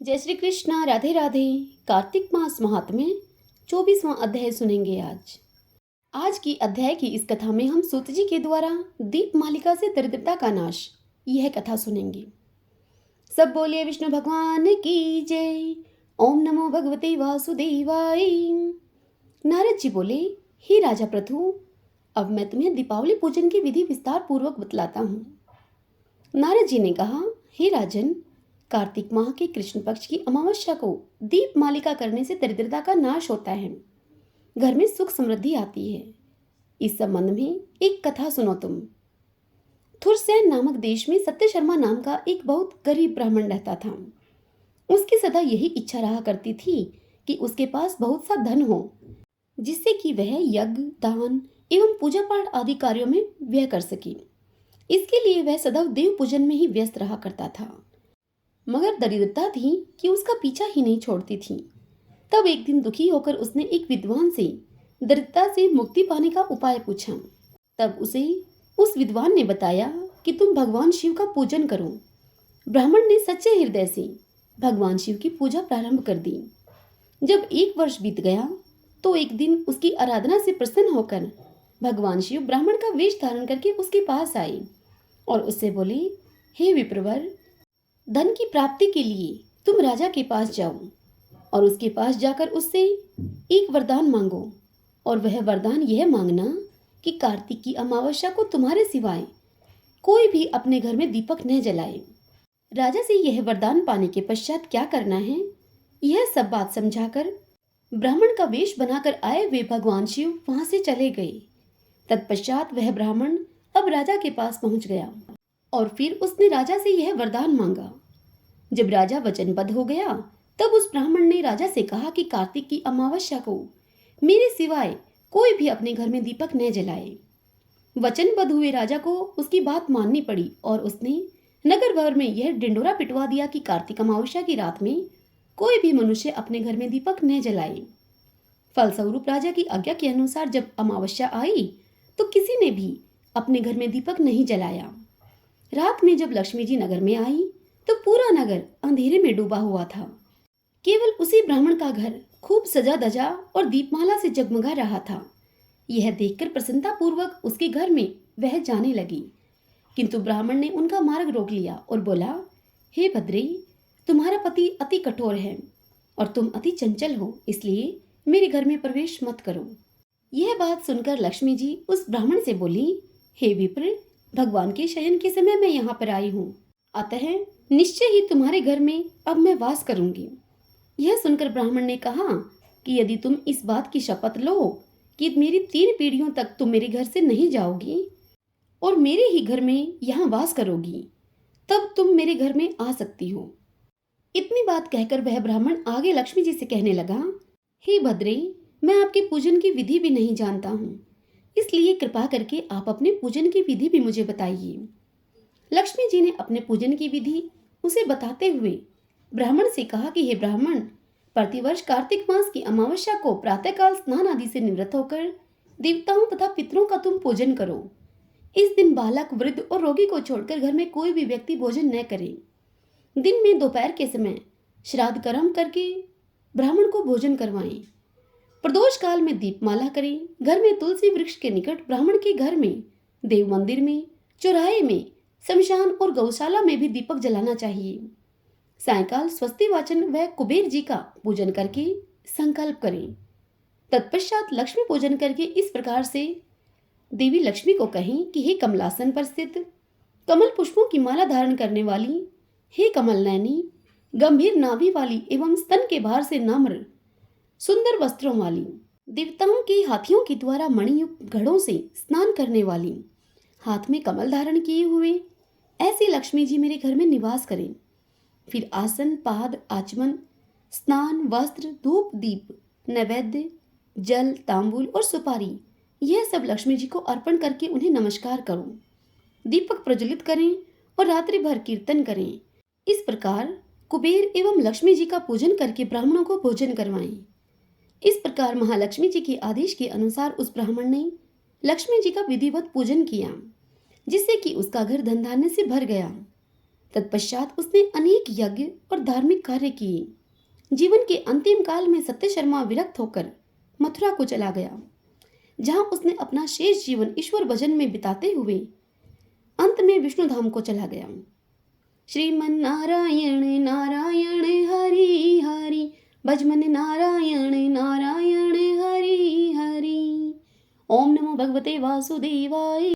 जय श्री कृष्णा। राधे राधे। कार्तिक मास महात्म्य 24वां अध्याय सुनेंगे आज की अध्याय की इस कथा में हम सूत जी के द्वारा दीप मालिका से दरिद्रता का नाश यह कथा सुनेंगे। सब बोलिए विष्णु भगवान की जय। ओम नमो भगवते वासुदेवाय। नारद जी बोले, हे राजा प्रथु, अब मैं तुम्हें दीपावली पूजन की विधि विस्तार पूर्वक बतलाता हूँ। नारद जी ने कहा, हे राजन, कार्तिक माह के कृष्ण पक्ष की अमावस्या को दीप मालिका करने से दरिद्रता का नाश होता है, घर में सुख समृद्धि आती है। इस संबंध में एक कथा सुनो तुम। थुरसैन नामक देश में सत्य शर्मा नाम का एक बहुत गरीब ब्राह्मण रहता था। उसकी सदा यही इच्छा रहा करती थी कि उसके पास बहुत सा धन हो, जिससे कि वह यज्ञ, दान एवं पूजा पाठ आदि कार्यों में व्यय कर सके। इसके लिए वह सदैव देव पूजन में ही व्यस्त रहा करता था, मगर दरिद्रता थी कि उसका पीछा ही नहीं छोड़ती थी। तब एक दिन दुखी होकर उसने एक विद्वान से दरिद्रता से मुक्ति पाने का उपाय पूछा। तब उसे उस विद्वान ने बताया कि तुम भगवान शिव का पूजन करो। ब्राह्मण ने सच्चे हृदय से भगवान शिव की पूजा प्रारंभ कर दी। जब 1 वर्ष बीत गया तो एक दिन उसकी आराधना से प्रसन्न होकर भगवान शिव ब्राह्मण का वेश धारण करके उसके पास आए और उससे बोले, हे विप्रवर, धन की प्राप्ति के लिए तुम राजा के पास जाओ और उसके पास जाकर उससे एक वरदान मांगो, और वह वरदान यह मांगना कि कार्तिक की अमावस्या को तुम्हारे सिवाय कोई भी अपने घर में दीपक न जलाए। राजा से यह वरदान पाने के पश्चात क्या करना है, यह सब बात समझाकर ब्राह्मण का वेश बनाकर आए वे भगवान शिव वहां से चले गए। तत्पश्चात वह ब्राह्मण अब राजा के पास पहुंच गया और फिर उसने राजा से यह वरदान मांगा। जब राजा वचनबद्ध हो गया तब उस ब्राह्मण ने राजा से कहा कि कार्तिक की अमावस्या को मेरे सिवाय कोई भी अपने घर में दीपक न जलाए। वचनबद्ध हुए राजा को उसकी बात माननी पड़ी और उसने नगर भर में यह ढिंडोरा पिटवा दिया कि कार्तिक अमावस्या की रात में कोई भी मनुष्य अपने घर में दीपक न जलाए। फलस्वरूप राजा की आज्ञा के अनुसार जब अमावस्या आई तो किसी ने भी अपने घर में दीपक नहीं जलाया। रात में जब लक्ष्मी जी नगर में आई तो पूरा नगर अंधेरे में डूबा हुआ था। केवल उसी ब्राह्मण का घर खूब सजा धजा और दीपमाला से जगमगा रहा था। यह देखकर प्रसन्नता पूर्वक उसके घर में वह जाने लगी, किंतु ब्राह्मण ने उनका मार्ग रोक लिया और बोला, हे भद्रे, तुम्हारा पति अति कठोर है और तुम अति चंचल हो, इसलिए मेरे घर में प्रवेश मत करो। यह बात सुनकर लक्ष्मी जी उस ब्राह्मण से बोली, हे विप्र, भगवान के शयन के समय मैं यहाँ पर आई हूँ, अतः निश्चय ही तुम्हारे घर में अब मैं वास करूंगी। यह सुनकर ब्राह्मण ने कहा कि यदि तुम इस बात की शपथ लो कि मेरी 3 पीढ़ियों तक तुम मेरे घर से नहीं जाओगी और मेरे ही घर में यहाँ वास करोगी, तब तुम मेरे घर में आ सकती हो। इतनी बात कहकर वह ब्राह्मण आगे लक्ष्मी जी से कहने लगा, हे भद्रे, मैं आपके पूजन की विधि भी नहीं जानता हूँ, इसलिए कृपा करके आप अपने पूजन की विधि भी मुझे बताइए। लक्ष्मी जी ने अपने पूजन की विधि उसे बताते हुए ब्राह्मण से कहा कि हे ब्राह्मण, प्रतिवर्ष कार्तिक मास की अमावस्या को प्रातःकाल स्नान आदि से निवृत्त होकर देवताओं तथा पितरों का तुम पूजन करो। इस दिन बालक, वृद्ध और रोगी को छोड़कर घर में कोई भी व्यक्ति भोजन न करे। दिन में दोपहर के समय श्राद्ध कर्म करके ब्राह्मण को भोजन करवाएं। प्रदोष काल में दीपमाला करें। घर में तुलसी वृक्ष के निकट, ब्राह्मण के घर में, देव मंदिर में, चौराहे में, शमशान और गौशाला में भी दीपक जलाना चाहिए। सायंकाल स्वस्ति वाचन व कुबेर जी का पूजन करके संकल्प करें। तत्पश्चात लक्ष्मी पूजन करके इस प्रकार से देवी लक्ष्मी को कहें कि हे कमलासन पर स्थित, कमल पुष्पों की माला धारण करने वाली, हे कमल नयनी, गंभीर नाभि वाली एवं स्तन के भार से नम्र सुंदर वस्त्रों वाली, देवताओं के हाथियों के द्वारा मणियुक्त घड़ों से स्नान करने वाली, हाथ में कमल धारण किए हुए ऐसी लक्ष्मी जी मेरे घर में निवास करें। फिर आसन, पाद, आचमन, स्नान, वस्त्र, धूप, दीप, नैवेद्य, जल, तांबूल और सुपारी, यह सब लक्ष्मी जी को अर्पण करके उन्हें नमस्कार करो। दीपक प्रज्वलित करें और रात्रि भर कीर्तन करें। इस प्रकार कुबेर एवं लक्ष्मी जी का पूजन करके ब्राह्मणों को भोजन करवाएं। इस प्रकार महालक्ष्मी जी के आदेश के अनुसार उस ब्राह्मण ने लक्ष्मी जी का विधिवत पूजन किया, जिससे कि उसका घर धन धान्य से भर गया तत्पश्चात उसने अनेक यज्ञ और धार्मिक कार्य किए। जीवन के अंतिम काल में सत्य शर्मा विरक्त होकर मथुरा को चला गया, जहां उसने अपना शेष जीवन ईश्वर भजन में बिताते हुए अंत में विष्णु धाम को चला गया। श्रीमन नारायण नारायण हरि हरि, भजमन नारायण नारायण हरि हरि। ओम नमो भगवते वासुदेवाय।